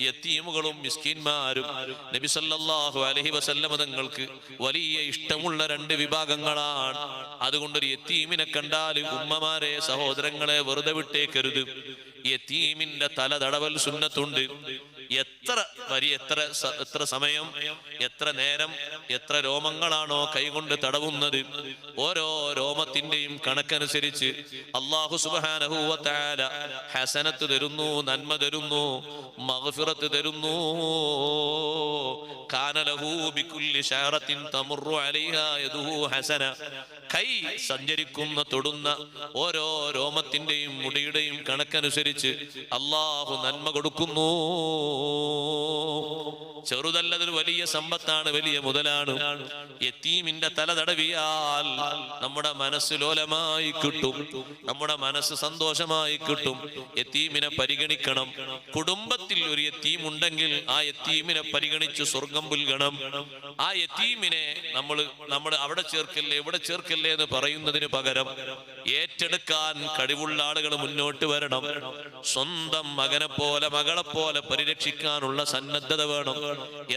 യതീമുകളും മിസ്കിന്മാരും നബി സല്ലല്ലാഹു അലൈഹി വസല്ലം തങ്ങൾക്ക് വലിയ ഇഷ്ടമുള്ള രണ്ട് വിഭാഗങ്ങളാണ്. അതുകൊണ്ട് ഒരു യതീമിനെ കണ്ടാൽ ഉമ്മമാരെ, സഹോദരങ്ങളെ വെറുതെ വിട്ടേക്കരുത്. യതീമിന്റെ തല തടവൽ സുന്നത്തുണ്ട്. എത്ര സമയം, എത്ര നേരം, എത്ര രോമങ്ങളാണോ കൈകൊണ്ട് തടവുന്നത്, ഓരോ രോമത്തിന്റെയും കണക്കനുസരിച്ച് അല്ലാഹു സുബ്ഹാനഹു വ തആല ഹസനത്ത് തരുന്നു, നന്മ തരുന്നു, മഗ്ഫിറത്ത് തരുന്നു. കാന ലഹു ബികുല്ലി ശഅറത്തിൻ തമുറു അലൈഹാ യദുഹു ഹസന. കൈ സഞ്ചരിക്കുന്ന, തൊടുന്ന ഓരോ രോമത്തിന്റെയും മുടിയുടെയും കണക്കനുസരിച്ച് അല്ലാഹു നന്മ കൊടുക്കുന്നു. ചെറുതല്ലതൊരു വലിയ സമ്പത്താണ്, വലിയ മുതലാണ്. യതീമിന്റെ തല തടവിയാൽ നമ്മുടെ മനസ്സ് ലോലമായി കിട്ടും, നമ്മുടെ മനസ്സ് സന്തോഷമായി കിട്ടും. യതീമിനെ പരിഗണിക്കണം. കുടുംബത്തിൽ ഒരു യതീം ഉണ്ടെങ്കിൽ ആ യതീമിനെ പരിഗണിച്ച് സ്വർഗം പുൽകണം. ആ യതീമിനെ നമ്മൾ അവിടെ ചേർക്കല്ലേ, ഇവിടെ ചേർക്കല്ലേ എന്ന് പറയുന്നതിന് പകരം ഏറ്റെടുക്കാൻ കഴിവുള്ള ആളുകൾ മുന്നോട്ട് വരണം. സ്വന്തം മകനെ പോലെ, മകളെ പോലെ പരിരക്ഷിക്കാനുള്ള സന്നദ്ധത വേണം.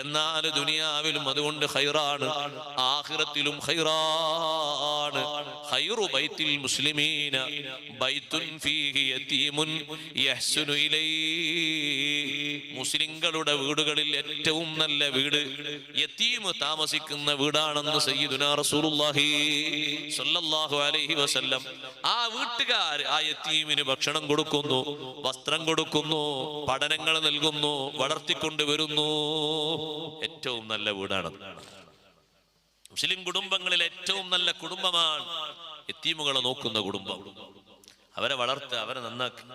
എന്നാൽ ദുനിയാവിലും അതുകൊണ്ട് ഖൈറാണ്, ആഖിറത്തിലും ഖൈറാണ്. ഖൈറു ബൈത്തിൽ മുസ്ലിമീന ബൈത്തുൻ ഫീഹി യതീമുൻ യഹ്സുനു ഇലൈഹി. മുസ്ലിങ്ങളുടെ വീടുകളിൽ ഏറ്റവും നല്ല വീട് യതീം താമസിക്കുന്ന വീടാണെന്ന് സയ്യിദുനാ റസൂലുള്ളാഹി സ്വല്ലല്ലാഹു അലൈഹി വസല്ലം. ആ വീട്ടുകാർ ആ യതീമിന് ഭക്ഷണം കൊടുക്കുന്നു, വസ്ത്രം കൊടുക്കുന്നു, പഠനങ്ങൾ നൽകുന്നു, വളർത്തിക്കൊണ്ടുവരുന്നു. ഏറ്റവും നല്ല വീടാണ്. മുസ്ലിം കുടുംബങ്ങളിൽ ഏറ്റവും നല്ല കുടുംബമാണ് യതീമുകളെ നോക്കുന്ന കുടുംബം. അവരെ വളർത്തുക, അവരെ നന്നാക്കുക,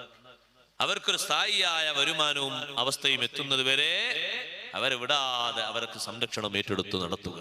അവർക്കൊരു സ്ഥായിയായ വരുമാനവും അവസ്ഥയും എത്തുന്നത് വരെ അവരെ വിടാതെ അവർക്ക് സംരക്ഷണം ഏറ്റെടുത്ത് നടത്തുക.